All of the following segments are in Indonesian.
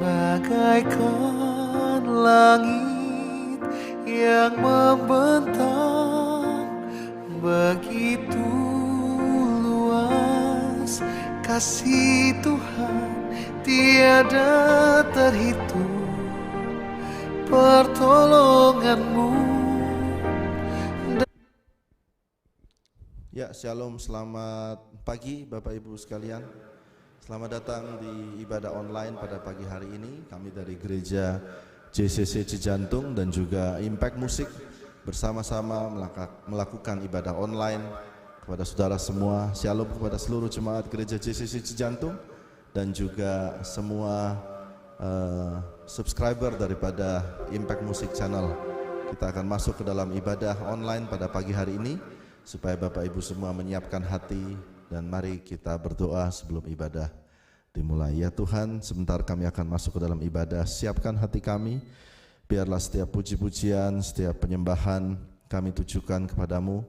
bagaikan langit yang membentang, begitu luas kasih Tuhan tiada terhitung, pertolonganmu. Ya, shalom, selamat pagi Bapak Ibu sekalian. Selamat datang di ibadah online pada pagi hari ini. Kami dari Gereja JCC Cijantung dan juga Impact Musik bersama-sama melakukan ibadah online kepada saudara semua. Shalom kepada seluruh jemaat Gereja JCC Cijantung dan juga semua subscriber daripada Impact Musik Channel. Kita akan masuk ke dalam ibadah online pada pagi hari ini, supaya Bapak Ibu semua menyiapkan hati, dan mari kita berdoa sebelum ibadah dimulai. Ya Tuhan, sebentar kami akan masuk ke dalam ibadah. Siapkan hati kami, biarlah setiap puji-pujian, setiap penyembahan kami tujukan kepadamu,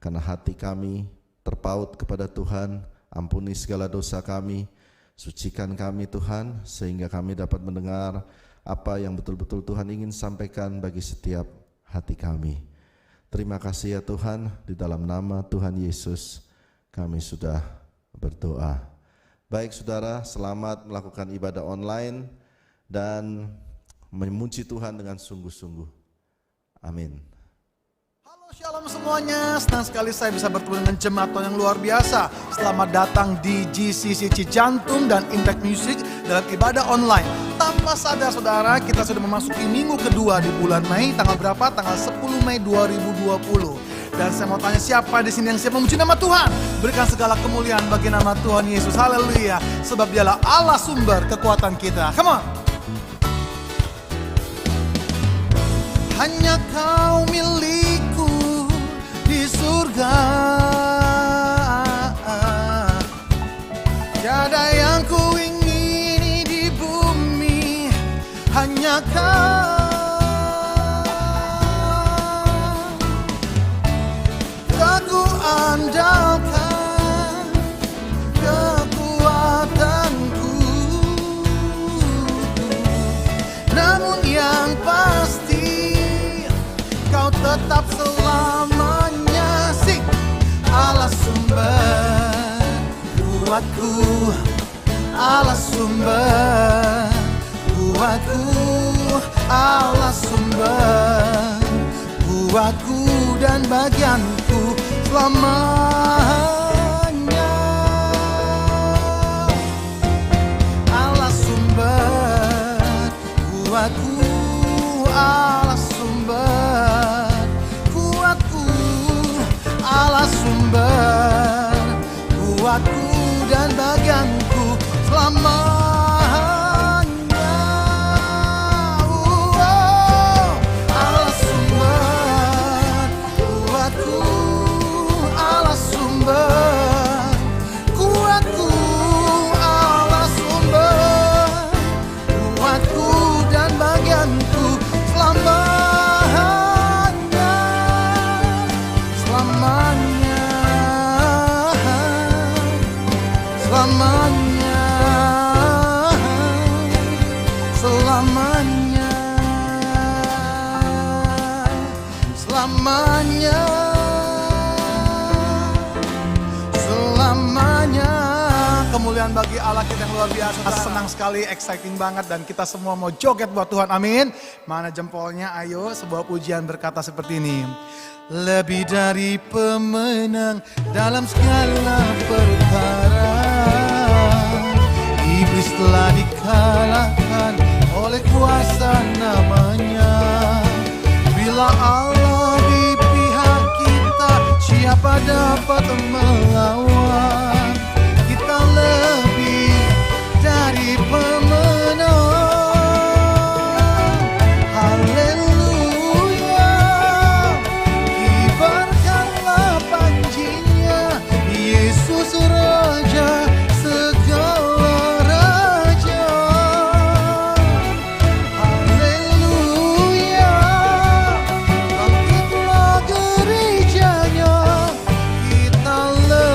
karena hati kami terpaut kepada Tuhan. Ampuni segala dosa kami, sucikan kami Tuhan, sehingga kami dapat mendengar apa yang betul-betul Tuhan ingin sampaikan bagi setiap hati kami. Terima kasih ya Tuhan, di dalam nama Tuhan Yesus kami sudah berdoa. Baik saudara, selamat melakukan ibadah online dan memuji Tuhan dengan sungguh-sungguh. Amin. Halo shalom semuanya, senang sekali saya bisa bertemu dengan jemaat Tuhan yang luar biasa. Selamat datang di GCC Cijantung dan Impact Music dalam ibadah online. Tanpa sadar saudara, kita sudah memasuki minggu kedua di bulan Mei. Tanggal berapa? Tanggal 10 Mei 2020. Dan saya mau tanya, siapa di sini yang siap memuji nama Tuhan? Berikan segala kemuliaan bagi nama Tuhan Yesus. Haleluya. Sebab dialah Allah sumber kekuatan kita. Come on. Hanya kau milikku di surga, tiada yang ku ingini di bumi, hanya kau. Aku andalkan kekuatanku, namun yang pasti kau tetap selamanya. Sing Allah sumber kuatku, Allah sumber kuatku, Allah sumber kuatku dan bagianku selamanya. Allah sumber kuatku, Allah sumber kuatku, Allah sumber kuatku dan bagianku selamanya. Kuatku, Allah sumber kuatku dan bagianku selamanya, selamanya, selamanya, selamanya, selamanya. Kemuliaan bagi Allah kita yang luar biasa. Senang sekali, exciting banget, dan kita semua mau joget buat Tuhan. Amin. Mana jempolnya? Ayo, sebuah pujian berkata seperti ini. Lebih dari pemenang dalam segala perkara, iblis telah dikalahkan oleh kuasa namanya. Bila Allah di pihak kita, siapa dapat melawan? Kita lebih dari pemenang. Haleluya. Kibarkanlah panjinya, Yesus Raja segala raja. Haleluya. Bangkitlah gerejanya, kita lebih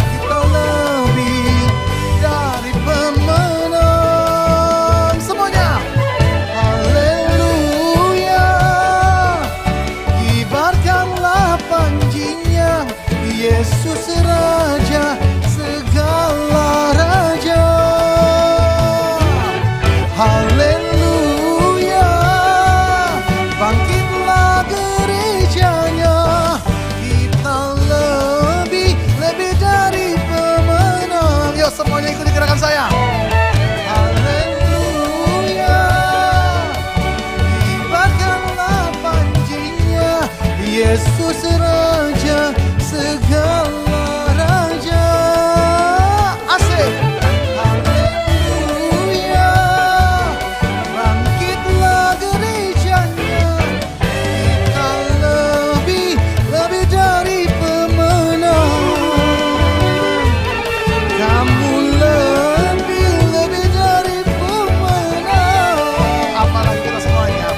kita lebih dari pemenang. Semuanya, haleluya. Kibarkanlah panjinya, Yesus Raja segala raja. Haleluya, bangkitlah gerejanya, kita lebih dari pemenang. Yuk semuanya ikuti gerakan saya. Haleluya, kibarkanlah panjinya, Yesus Raja segala raja. Asik. Haleluya, bangkitlah gerejanya, kita lebih dari pemenang. Kamu lebih dari pemenang. Apalagi kita semuanya,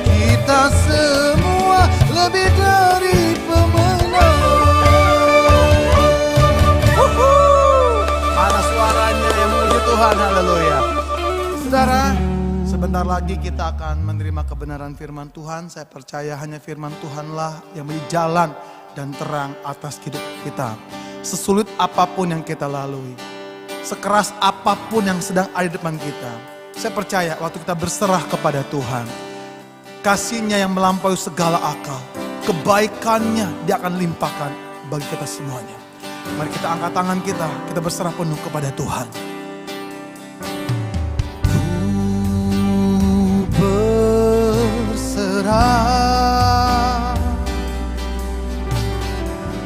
kita semua lebih dari pemenang. Mana suaranya yang memuji Tuhan, haleluya. Saudara, sebentar lagi kita akan menerima kebenaran firman Tuhan. Saya percaya hanya firman Tuhanlah yang menjadi jalan dan terang atas hidup kita. Sesulit apapun yang kita lalui, sekeras apapun yang sedang ada di depan kita, saya percaya waktu kita berserah kepada Tuhan, kasih-Nya yang melampaui segala akal, kebaikan-Nya Dia akan limpahkan bagi kita semuanya. Mari kita angkat tangan kita berserah penuh kepada Tuhan. Ku berserah,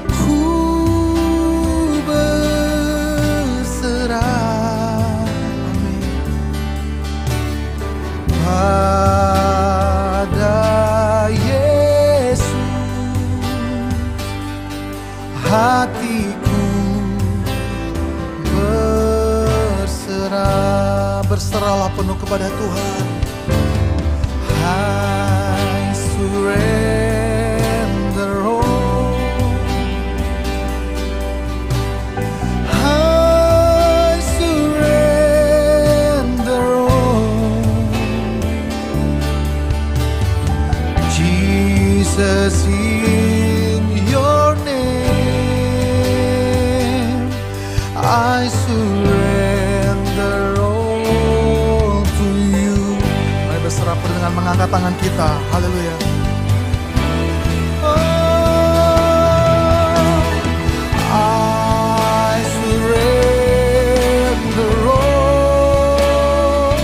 ku berserah, amin, pada Yesus. Hatiku berserah, berserahlah penuh kepada Tuhan. I surrender all, I surrender all. Jesus, in your name I surrender all to you. Mari berserah dengan mengangkat tangan kita. Haleluya. I surrender all,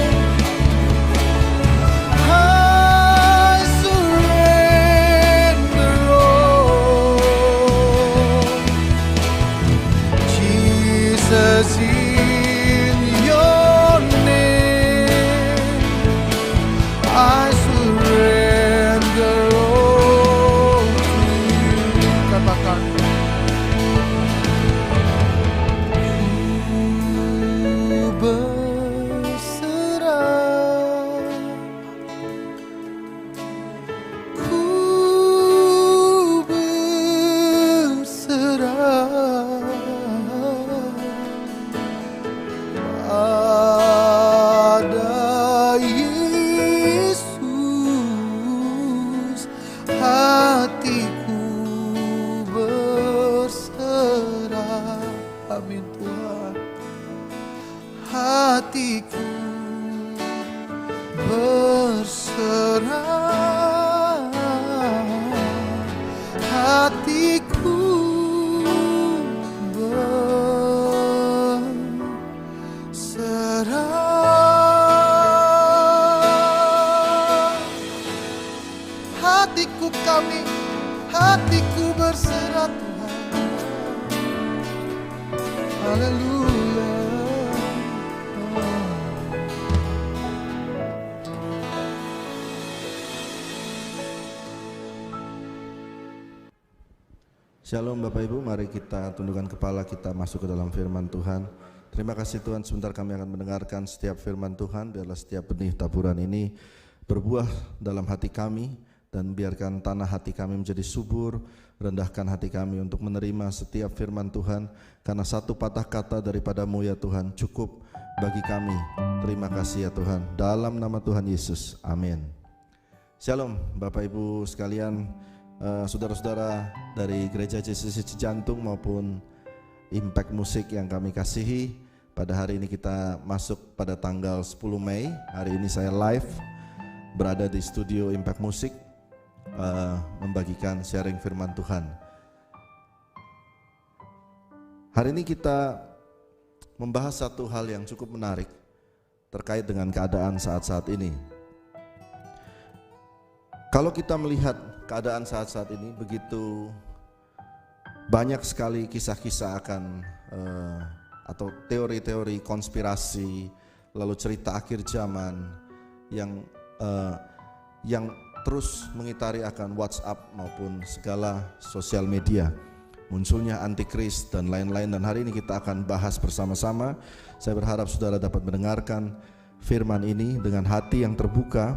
I surrender all. Jesus, in your name I surrender all to you. Katakan, ku berserah, ku berserah pada Yesus. Hatiku berserah, amin Tuhan. Hatiku berserah, hatiku berserah. Hatiku kami, hatiku berserah Tuhan. Haleluya. Shalom Bapak Ibu, mari kita tundukkan kepala, kita masuk ke dalam firman Tuhan. Terima kasih Tuhan, sebentar kami akan mendengarkan setiap firman Tuhan. Biarlah setiap benih taburan ini berbuah dalam hati kami, dan biarkan tanah hati kami menjadi subur. Rendahkan hati kami untuk menerima setiap firman Tuhan, karena satu patah kata daripada-Mu ya Tuhan cukup bagi kami. Terima kasih ya Tuhan, dalam nama Tuhan Yesus, amin. Shalom Bapak Ibu sekalian, saudara-saudara dari Gereja JCC Cijantung maupun Impact Musik yang kami kasihi. Pada hari ini kita masuk pada tanggal 10 Mei. Hari ini saya live berada di studio Impact Musik, membagikan sharing firman Tuhan. Hari ini kita membahas satu hal yang cukup menarik terkait dengan keadaan saat-saat ini. Kalau kita melihat keadaan saat-saat ini, begitu banyak sekali kisah-kisah akan atau teori-teori konspirasi, lalu cerita akhir zaman yang terus mengitari akan WhatsApp maupun segala sosial media. Munculnya antikris dan lain-lain, dan hari ini kita akan bahas bersama-sama. Saya berharap saudara dapat mendengarkan firman ini dengan hati yang terbuka.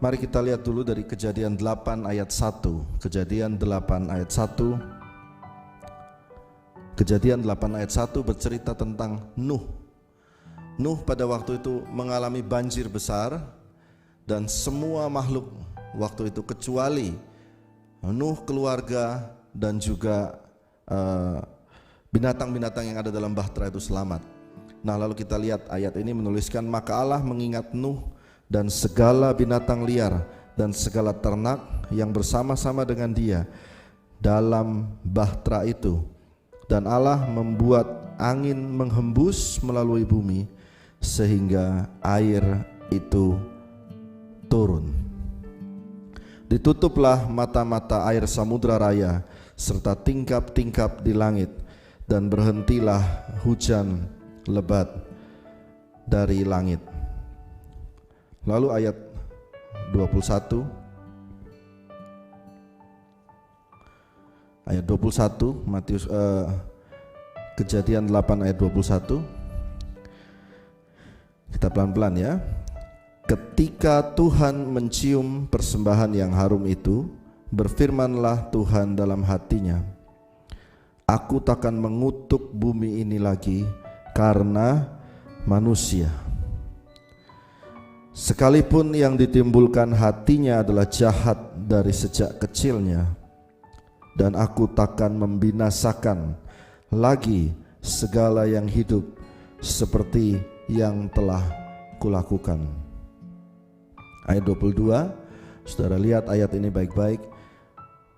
Mari kita lihat dulu dari Kejadian 8 ayat 1. Kejadian 8 ayat 1. Kejadian 8 ayat 1 bercerita tentang Nuh. Nuh pada waktu itu mengalami banjir besar, dan semua makhluk waktu itu kecuali Nuh, keluarga, dan juga binatang-binatang yang ada dalam bahtera itu selamat. Nah, lalu kita lihat ayat ini menuliskan, maka Allah mengingat Nuh dan segala binatang liar dan segala ternak yang bersama-sama dengan dia dalam bahtera itu. Dan Allah membuat angin menghembus melalui bumi sehingga air itu turun. Ditutuplah mata-mata air samudra raya serta tingkap-tingkap di langit, dan berhentilah hujan lebat dari langit. Lalu ayat 21. Ayat 21 Matius Kejadian 8 ayat 21. Kita pelan-pelan ya. Ketika Tuhan mencium persembahan yang harum itu, berfirmanlah Tuhan dalam hatinya, aku takkan mengutuk bumi ini lagi karena manusia. Sekalipun yang ditimbulkan hatinya adalah jahat dari sejak kecilnya, dan aku takkan membinasakan lagi segala yang hidup seperti yang telah kulakukan. Ayat 22, saudara lihat ayat ini baik-baik.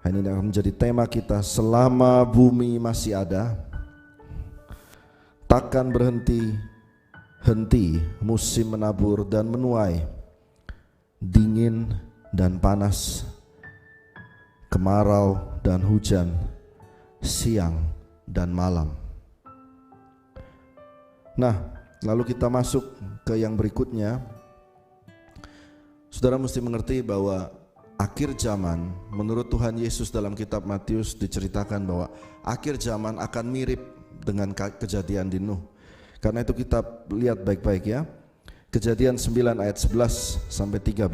Ini akan menjadi tema kita selama bumi masih ada. Takkan berhenti musim menabur dan menuai, dingin dan panas, kemarau dan hujan, siang dan malam. Nah, lalu kita masuk ke yang berikutnya. Saudara mesti mengerti bahwa akhir zaman menurut Tuhan Yesus dalam kitab Matius diceritakan bahwa akhir zaman akan mirip dengan kejadian di Nuh. Karena itu kita lihat baik-baik ya. Kejadian 9 ayat 11 sampai 13.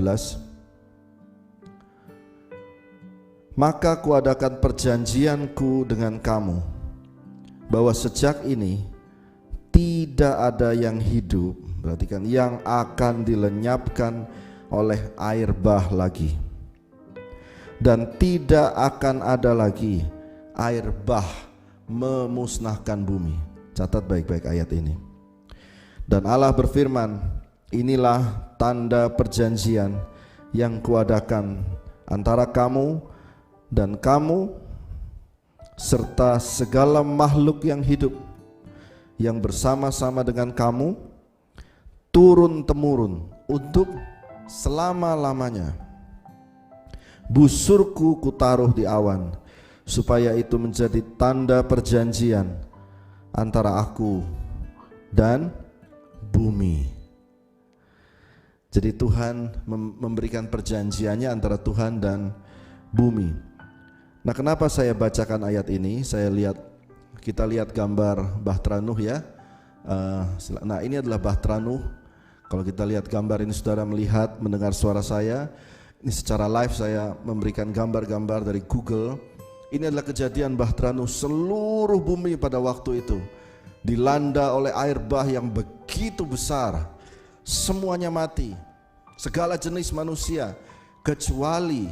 Maka kuadakan perjanjianku dengan kamu, bahwa sejak ini tidak ada yang hidup, perhatikan, yang akan dilenyapkan oleh air bah lagi, dan tidak akan ada lagi air bah memusnahkan bumi. Catat baik-baik ayat ini. Dan Allah berfirman, inilah tanda perjanjian yang kuadakan antara kamu dan kamu serta segala makhluk yang hidup yang bersama-sama dengan kamu turun-temurun untuk selama-lamanya. Busurku kutaruh di awan, supaya itu menjadi tanda perjanjian antara aku dan bumi. Jadi Tuhan memberikan perjanjiannya antara Tuhan dan bumi. Nah, kenapa saya bacakan ayat ini? Kita lihat gambar bahtera Nuh ya. Nah, ini adalah bahtera Nuh. Kalau kita lihat gambar ini, saudara melihat, mendengar suara saya, Ini secara live saya memberikan gambar-gambar dari Google. Ini adalah kejadian Bahtera Nuh. Seluruh bumi pada waktu itu dilanda oleh air bah yang begitu besar. Semuanya mati, segala jenis manusia kecuali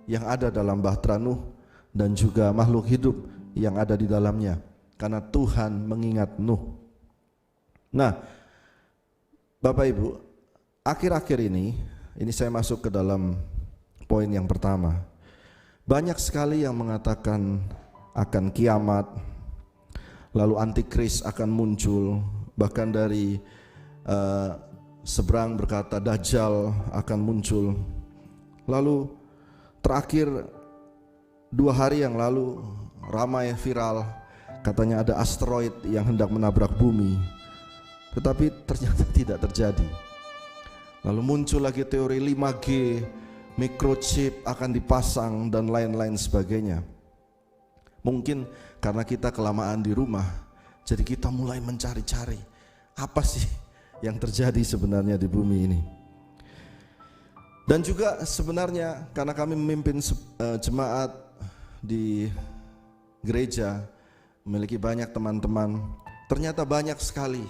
yang ada dalam Bahtera Nuh dan juga makhluk hidup yang ada di dalamnya, karena Tuhan mengingat Nuh. Nah, Bapak Ibu, akhir-akhir ini saya masuk ke dalam poin yang pertama. Banyak sekali yang mengatakan akan kiamat, lalu antikris akan muncul, bahkan dari seberang berkata Dajjal akan muncul. Lalu terakhir 2 hari yang lalu ramai viral, katanya ada asteroid yang hendak menabrak bumi, tetapi ternyata tidak terjadi. Lalu muncul lagi teori 5G, microchip akan dipasang dan lain-lain sebagainya. Mungkin karena kita kelamaan di rumah, jadi kita mulai mencari-cari apa sih yang terjadi sebenarnya di bumi ini. Dan juga sebenarnya karena kami memimpin jemaat di gereja, memiliki banyak teman-teman, ternyata banyak sekali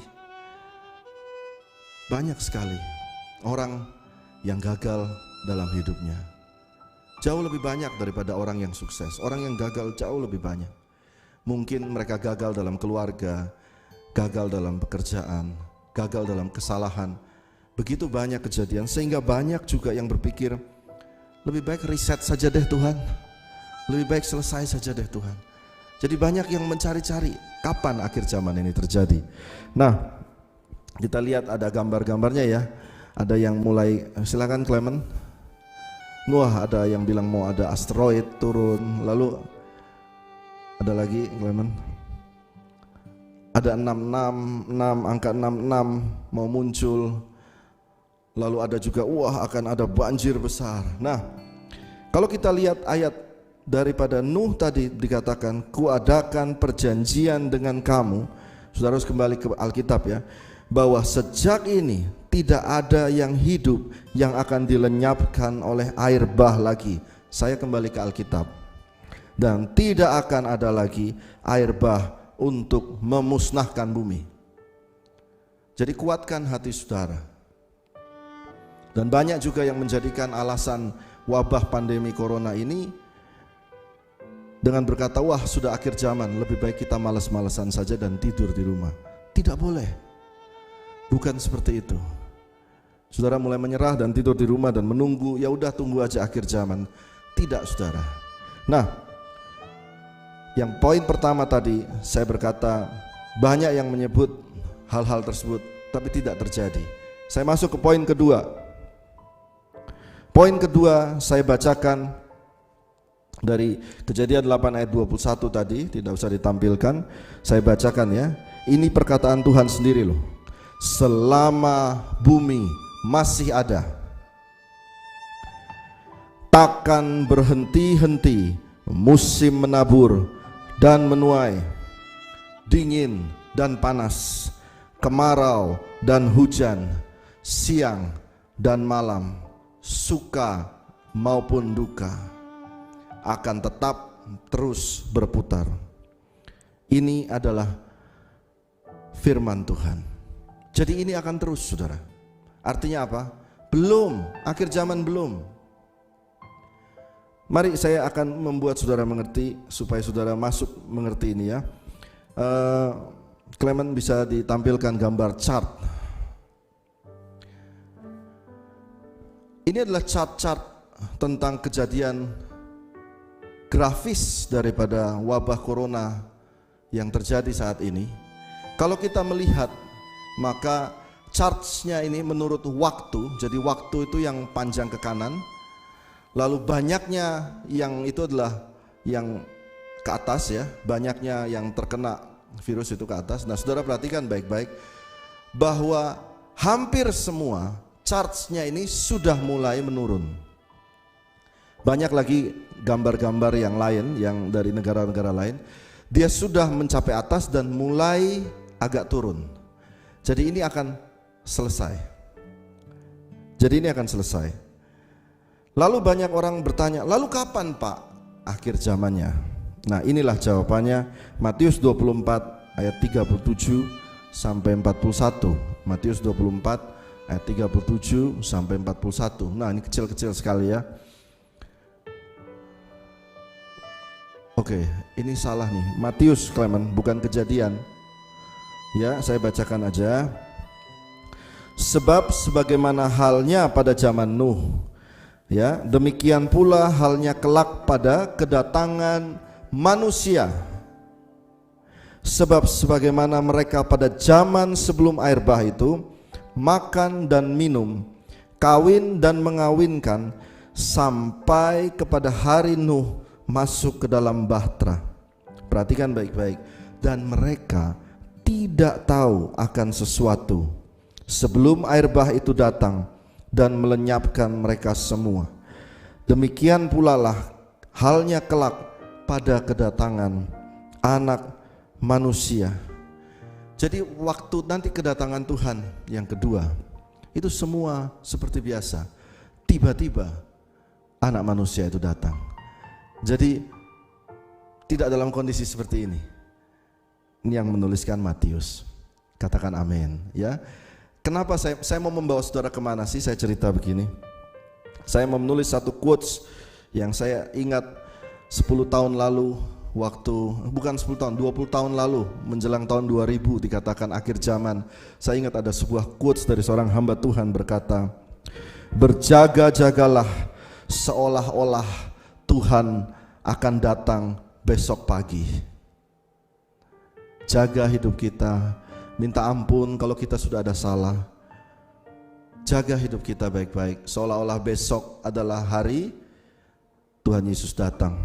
orang yang gagal dalam hidupnya. Jauh lebih banyak daripada orang yang sukses. Orang yang gagal jauh lebih banyak. Mungkin mereka gagal dalam keluarga, gagal dalam pekerjaan, gagal dalam kesalahan. Begitu banyak kejadian sehingga banyak juga yang berpikir, lebih baik riset saja deh Tuhan, lebih baik selesai saja deh Tuhan. Jadi banyak yang mencari-cari kapan akhir zaman ini terjadi. Nah, kita lihat ada gambar-gambarnya ya. Ada yang mulai, silakan Clement. Wah, ada yang bilang mau ada asteroid turun. Lalu ada lagi Clement. Ada 666, angka 66 mau muncul. Lalu ada juga akan ada banjir besar. Nah, kalau kita lihat ayat daripada Nuh tadi dikatakan, kuadakan perjanjian dengan kamu. Saudara harus kembali ke Alkitab ya, bahwa sejak ini tidak ada yang hidup yang akan dilenyapkan oleh air bah lagi. Saya kembali ke Alkitab. Dan tidak akan ada lagi air bah untuk memusnahkan bumi. Jadi kuatkan hati saudara. Dan banyak juga yang menjadikan alasan wabah pandemi corona ini dengan berkata, wah sudah akhir zaman, lebih baik kita malas-malasan saja dan tidur di rumah. Tidak boleh. Bukan seperti itu. Saudara mulai menyerah dan tidur di rumah dan menunggu, ya udah tunggu aja akhir zaman. Tidak saudara. Nah, yang poin pertama tadi saya berkata banyak yang menyebut hal-hal tersebut tapi tidak terjadi. Saya masuk ke poin kedua. Poin kedua saya bacakan dari Kejadian 8 ayat 21 tadi, tidak usah ditampilkan. Saya bacakan ya. Ini perkataan Tuhan sendiri loh. Selama bumi masih ada, takkan berhenti-henti musim menabur dan menuai, dingin dan panas, kemarau dan hujan, siang dan malam, suka maupun duka, akan tetap terus berputar. Ini adalah firman Tuhan. Jadi ini akan terus saudara. Artinya apa? Belum, akhir zaman belum. Mari saya akan membuat saudara mengerti, supaya saudara masuk mengerti ini ya. Clement bisa ditampilkan gambar chart. Ini adalah chart-chart tentang kejadian grafis daripada wabah corona yang terjadi saat ini. Kalau kita melihat, maka chartsnya ini menurut waktu. Jadi waktu itu yang panjang ke kanan, lalu banyaknya yang itu adalah yang ke atas ya, banyaknya yang terkena virus itu ke atas. Nah saudara perhatikan baik-baik bahwa hampir semua chartsnya ini sudah mulai menurun. Banyak lagi gambar-gambar yang lain yang dari negara-negara lain, dia sudah mencapai atas dan mulai agak turun. Jadi ini akan selesai. Lalu banyak orang bertanya, lalu kapan Pak akhir zamannya? Nah, inilah jawabannya, Matius 24 ayat 37 sampai 41. Matius 24 ayat 37 sampai 41. Nah, ini kecil-kecil sekali ya. Oke, ini salah nih. Matius, Clement, bukan Kejadian. Ya, saya bacakan aja. Sebab sebagaimana halnya pada zaman Nuh, ya, demikian pula halnya kelak pada kedatangan manusia. Sebab sebagaimana mereka pada zaman sebelum air bah itu makan dan minum, kawin dan mengawinkan, sampai kepada hari Nuh masuk ke dalam bahtera. Perhatikan baik-baik. Dan mereka tidak tahu akan sesuatu sebelum air bah itu datang dan melenyapkan mereka semua. Demikian pula lah halnya kelak pada kedatangan Anak Manusia. Jadi waktu nanti kedatangan Tuhan yang kedua, itu semua seperti biasa. Tiba-tiba Anak Manusia itu datang. Jadi tidak dalam kondisi seperti ini. Ini yang menuliskan Matius. Katakan amin, ya. Kenapa saya mau membawa saudara kemana sih? Saya cerita begini. Saya mau menulis satu quotes yang saya ingat 10 tahun lalu, waktu bukan 10 tahun, 20 tahun lalu, menjelang tahun 2000 dikatakan akhir zaman. Saya ingat ada sebuah quotes dari seorang hamba Tuhan berkata, berjaga-jagalah seolah-olah Tuhan akan datang besok pagi. Jaga hidup kita, minta ampun kalau kita sudah ada salah. Jaga hidup kita baik-baik, seolah-olah besok adalah hari Tuhan Yesus datang.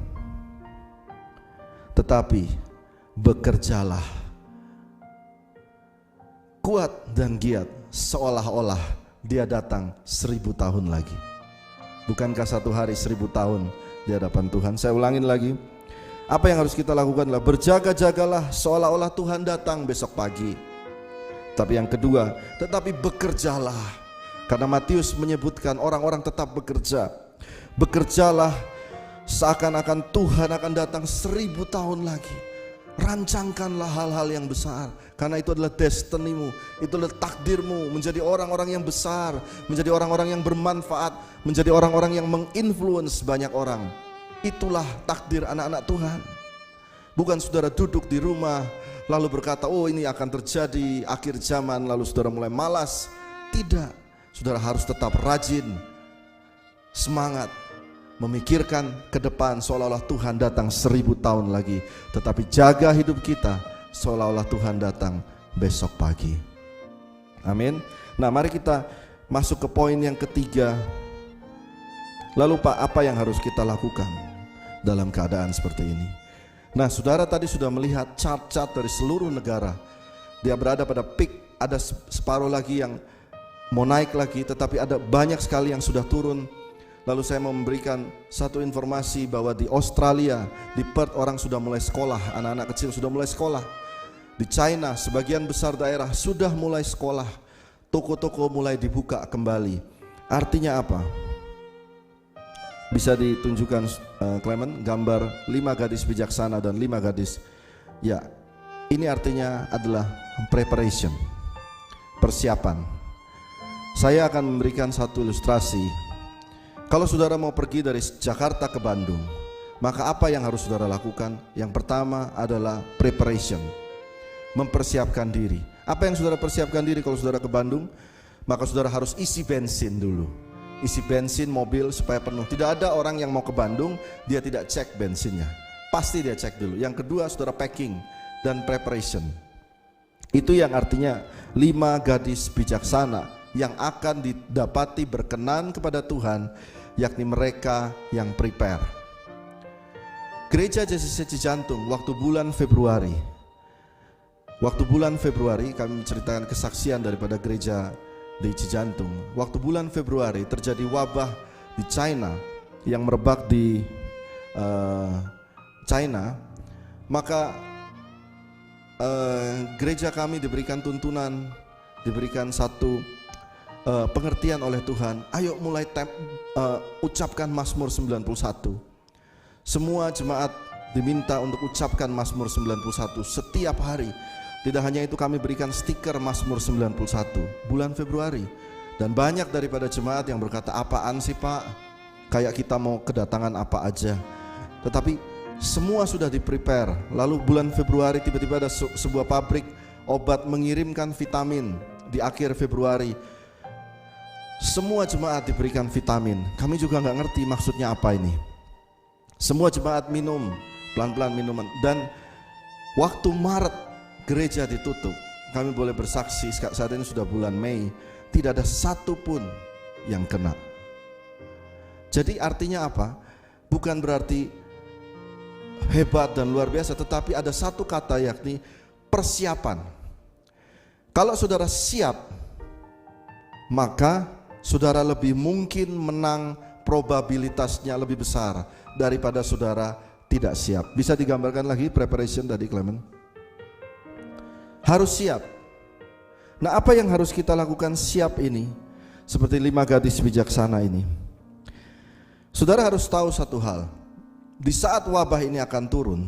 Tetapi bekerjalah kuat dan giat, seolah-olah dia datang 1000 tahun lagi. Bukankah satu hari 1000 tahun di hadapan Tuhan? Saya ulangin lagi. Apa yang harus kita lakukan adalah berjaga-jagalah seolah-olah Tuhan datang besok pagi. Tapi yang kedua, tetapi bekerjalah. Karena Matius menyebutkan orang-orang tetap bekerja. Bekerjalah seakan-akan Tuhan akan datang 1000 tahun lagi. Rancangkanlah hal-hal yang besar, karena itu adalah destinimu, itu adalah takdirmu, menjadi orang-orang yang besar, menjadi orang-orang yang bermanfaat, menjadi orang-orang yang menginfluence banyak orang. Itulah takdir anak-anak Tuhan. Bukan saudara duduk di rumah lalu berkata, oh ini akan terjadi akhir zaman, lalu saudara mulai malas. Tidak, saudara harus tetap rajin, semangat, memikirkan ke depan seolah-olah Tuhan datang 1000 tahun lagi. Tetapi jaga hidup kita seolah-olah Tuhan datang besok pagi. Amin. Nah, mari kita masuk ke poin yang ketiga. Lalu Pak, apa yang harus kita lakukan dalam keadaan seperti ini? Nah, saudara tadi sudah melihat chart-chart dari seluruh negara. Dia berada pada peak, ada separuh lagi yang mau naik lagi, tetapi ada banyak sekali yang sudah turun. Lalu saya mau memberikan satu informasi bahwa di Australia, di Perth orang sudah mulai sekolah, anak-anak kecil sudah mulai sekolah. Di China sebagian besar daerah sudah mulai sekolah, toko-toko mulai dibuka kembali. Artinya apa? Bisa ditunjukkan Clement gambar 5 gadis bijaksana dan 5 gadis. Ya, ini artinya adalah preparation, persiapan. Saya akan memberikan satu ilustrasi. Kalau saudara mau pergi dari Jakarta ke Bandung, maka apa yang harus saudara lakukan? Yang pertama adalah preparation, mempersiapkan diri. Apa yang saudara persiapkan diri kalau saudara ke Bandung? Maka saudara harus isi bensin dulu. Isi bensin mobil supaya penuh. Tidak ada orang yang mau ke Bandung dia tidak cek bensinnya. Pasti dia cek dulu. Yang kedua, saudara packing dan preparation. Itu yang artinya 5 gadis bijaksana yang akan didapati berkenan kepada Tuhan, yakni mereka yang prepare. Gereja JCC Cijantung waktu bulan Februari kami menceritakan kesaksian daripada gereja di Cijantung. Waktu bulan Februari terjadi wabah di China yang merebak di China, maka gereja kami diberikan tuntunan, diberikan satu pengertian oleh Tuhan, ayo mulai ucapkan Mazmur 91. Semua jemaat diminta untuk ucapkan Mazmur 91 setiap hari. Tidak hanya itu, kami berikan stiker Mazmur 91 bulan Februari. Dan banyak daripada jemaat yang berkata, apaan sih Pak? Kayak kita mau kedatangan apa aja. Tetapi semua sudah di-prepare. Lalu bulan Februari tiba-tiba ada sebuah pabrik obat mengirimkan vitamin di akhir Februari. Semua jemaat diberikan vitamin. Kami juga nggak ngerti maksudnya apa ini. Semua jemaat minum, pelan-pelan minuman. Dan waktu Maret gereja ditutup, kami boleh bersaksi saat ini sudah bulan Mei, tidak ada satu pun yang kena. Jadi artinya apa? Bukan berarti hebat dan luar biasa, tetapi ada satu kata, yakni persiapan. Kalau saudara siap, maka saudara lebih mungkin menang, probabilitasnya lebih besar daripada saudara tidak siap. Bisa digambarkan lagi preparation tadi, Clement? Harus siap. Nah, apa yang harus kita lakukan siap ini? Seperti 5 gadis bijaksana ini. Saudara harus tahu satu hal. Di saat wabah ini akan turun,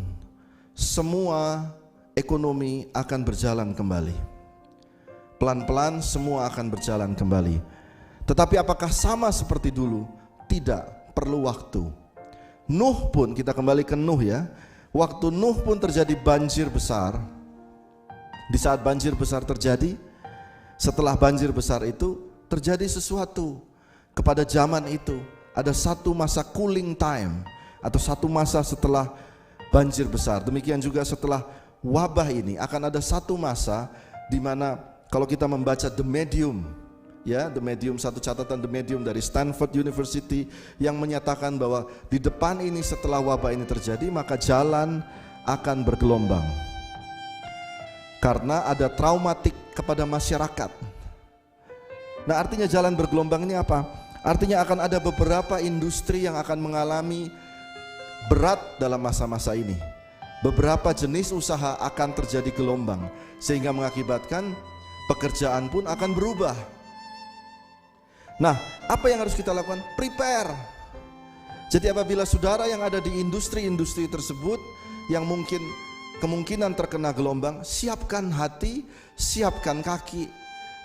semua ekonomi akan berjalan kembali. Pelan-pelan semua akan berjalan kembali. Tetapi apakah sama seperti dulu? Tidak, perlu waktu. Nuh pun, kita kembali ke Nuh ya. Waktu Nuh pun terjadi banjir besar. Di saat banjir besar terjadi, setelah banjir besar itu terjadi sesuatu kepada zaman itu. Ada satu masa cooling time atau satu masa setelah banjir besar. Demikian juga setelah wabah ini akan ada satu masa di mana kalau kita membaca The Medium, ya, The Medium, satu catatan The Medium dari Stanford University yang menyatakan bahwa di depan ini setelah wabah ini terjadi, maka jalan akan bergelombang. Karena ada traumatik kepada masyarakat. Nah, artinya jalan bergelombang ini apa? Artinya akan ada beberapa industri yang akan mengalami berat dalam masa-masa ini. Beberapa jenis usaha akan terjadi gelombang, sehingga mengakibatkan pekerjaan pun akan berubah. Nah, apa yang harus kita lakukan? Prepare. Jadi apabila saudara yang ada di industri-industri tersebut yang mungkin kemungkinan terkena gelombang, siapkan hati, siapkan kaki.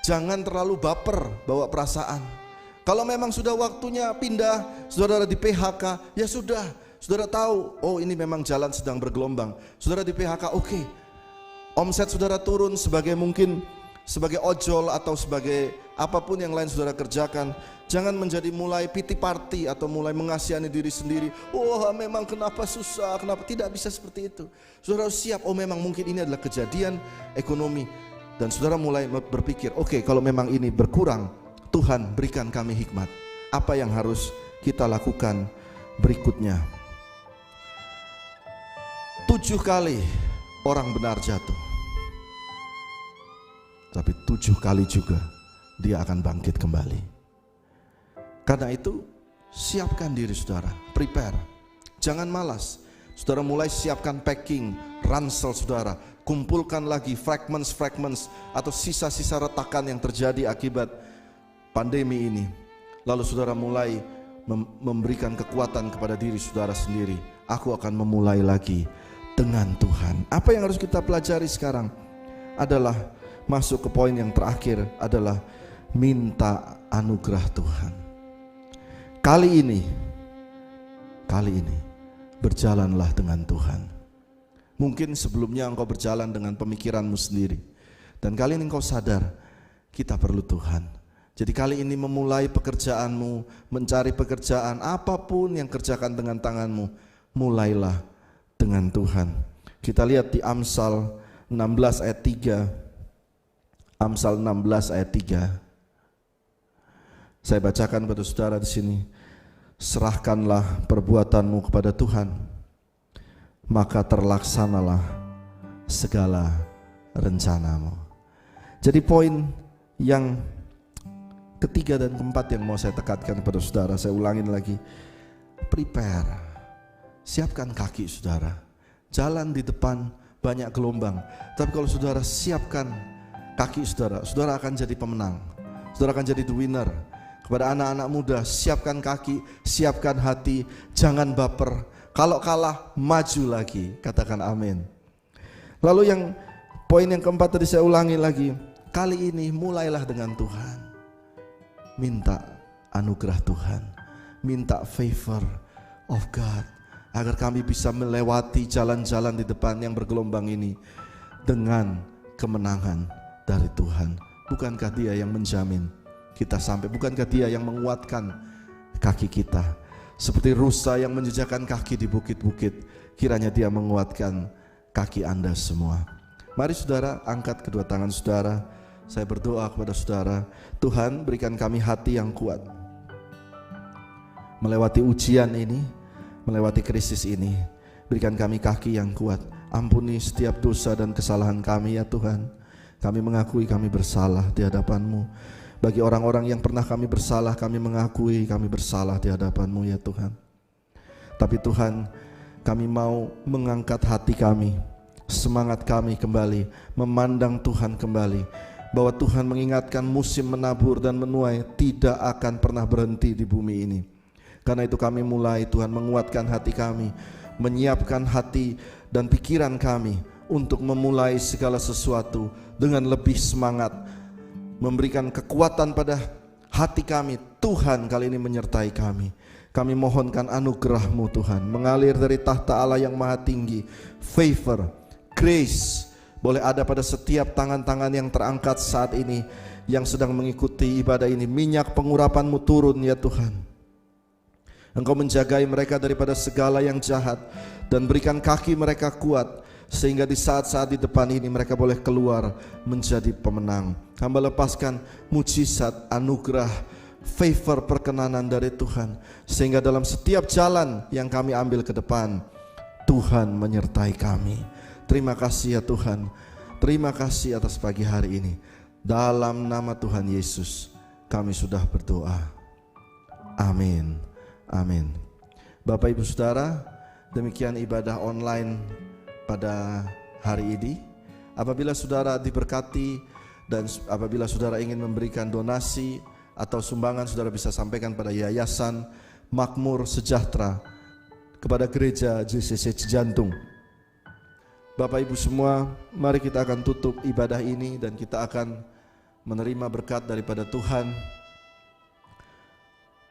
Jangan terlalu baper bawa perasaan. Kalau memang sudah waktunya pindah, saudara di PHK, ya sudah, saudara tahu, oh ini memang jalan sedang bergelombang. Saudara di PHK, oke. Omset saudara turun mungkin sebagai ojol atau sebagai apapun yang lain saudara kerjakan. Jangan menjadi mulai pity party atau mulai mengasihani diri sendiri. Oh memang kenapa susah, kenapa tidak bisa seperti itu. Saudara harus siap, oh memang mungkin ini adalah kejadian ekonomi. Dan saudara mulai berpikir, oke, kalau memang ini berkurang, Tuhan berikan kami hikmat. Apa yang harus kita lakukan berikutnya? 7 kali orang benar jatuh, tapi 7 kali juga dia akan bangkit kembali. Karena itu siapkan diri saudara, prepare. Jangan malas. Saudara mulai siapkan packing, ransel saudara. Kumpulkan lagi fragments atau sisa-sisa retakan yang terjadi akibat pandemi ini. Lalu saudara mulai memberikan kekuatan kepada diri saudara sendiri. Aku akan memulai lagi dengan Tuhan. Apa yang harus kita pelajari sekarang adalah masuk ke poin yang terakhir, adalah minta anugerah Tuhan. Kali ini berjalanlah dengan Tuhan. Mungkin sebelumnya engkau berjalan dengan pemikiranmu sendiri, dan kali ini engkau sadar kita perlu Tuhan. Jadi kali ini memulai pekerjaanmu, mencari pekerjaan apapun yang kerjakan dengan tanganmu, mulailah dengan Tuhan. Kita lihat di Amsal 16 ayat 3. Amsal 16 ayat 3. Saya bacakan pada saudara di sini. Serahkanlah perbuatanmu kepada Tuhan, maka terlaksanalah segala rencanamu. Jadi poin yang ketiga dan keempat yang mau saya tekankan kepada saudara, saya ulangin lagi. Prepare. Siapkan kaki saudara. Jalan di depan banyak gelombang, tapi kalau saudara siapkan kaki saudara, saudara akan jadi pemenang. saudara akan jadi the winner. Kepada anak-anak muda, siapkan kaki, siapkan hati, jangan baper. Kalau kalah, maju lagi. Katakan amin. Lalu yang poin yang keempat tadi saya ulangi lagi. Kali ini mulailah dengan Tuhan. Minta anugerah Tuhan, minta favor of God, agar kami bisa melewati jalan-jalan di depan yang bergelombang ini dengan kemenangan dari Tuhan. Bukankah Dia yang menjamin kita sampai? Bukankah Dia yang menguatkan kaki kita? Seperti rusa yang menjejakkan kaki di bukit-bukit, kiranya Dia menguatkan kaki Anda semua. Mari saudara, angkat kedua tangan saudara. Saya berdoa kepada saudara, Tuhan berikan kami hati yang kuat melewati ujian ini, melewati krisis ini. Berikan kami kaki yang kuat. Ampuni setiap dosa dan kesalahan kami ya Tuhan. Kami mengakui kami bersalah di hadapan-Mu. Bagi orang-orang yang pernah kami bersalah, kami mengakui kami bersalah di hadapan-Mu ya Tuhan. Tapi Tuhan, kami mau mengangkat hati kami, semangat kami kembali, memandang Tuhan kembali, bahwa Tuhan mengingatkan musim menabur dan menuai tidak akan pernah berhenti di bumi ini. Karena itu kami mulai Tuhan menguatkan hati kami, menyiapkan hati dan pikiran kami untuk memulai segala sesuatu dengan lebih semangat, memberikan kekuatan pada hati kami. Tuhan kali ini menyertai kami. Kami mohonkan anugerah-Mu Tuhan, mengalir dari tahta Allah yang maha tinggi. Favor, grace boleh ada pada setiap tangan-tangan yang terangkat saat ini, yang sedang mengikuti ibadah ini. Minyak pengurapan-Mu turun ya Tuhan. Engkau menjagai mereka daripada segala yang jahat, dan berikan kaki mereka kuat, sehingga di saat-saat di depan ini mereka boleh keluar menjadi pemenang. Hamba lepaskan mujizat, anugerah, favor, perkenanan dari Tuhan, sehingga dalam setiap jalan yang kami ambil ke depan, Tuhan menyertai kami. Terima kasih ya Tuhan. Terima kasih atas pagi hari ini. Dalam nama Tuhan Yesus kami sudah berdoa. Amin. Amin. Bapak Ibu Saudara, demikian ibadah online pada hari ini. Apabila saudara diberkati dan apabila saudara ingin memberikan donasi atau sumbangan, saudara bisa sampaikan pada Yayasan Makmur Sejahtera kepada Gereja JCC Cijantung. Bapak Ibu semua, mari kita akan tutup ibadah ini dan kita akan menerima berkat daripada Tuhan.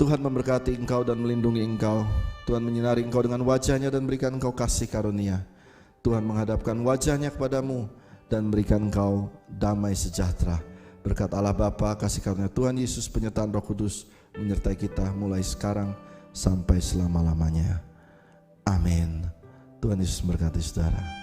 Tuhan memberkati engkau dan melindungi engkau. Tuhan menyinari engkau dengan wajah-Nya dan berikan engkau kasih karunia. Tuhan menghadapkan wajah-Nya kepadamu dan berikan engkau damai sejahtera. Berkat Allah Bapa, kasih karunia Tuhan Yesus, penyertaan Roh Kudus menyertai kita mulai sekarang sampai selama-lamanya. Amin. Tuhan Yesus memberkati saudara.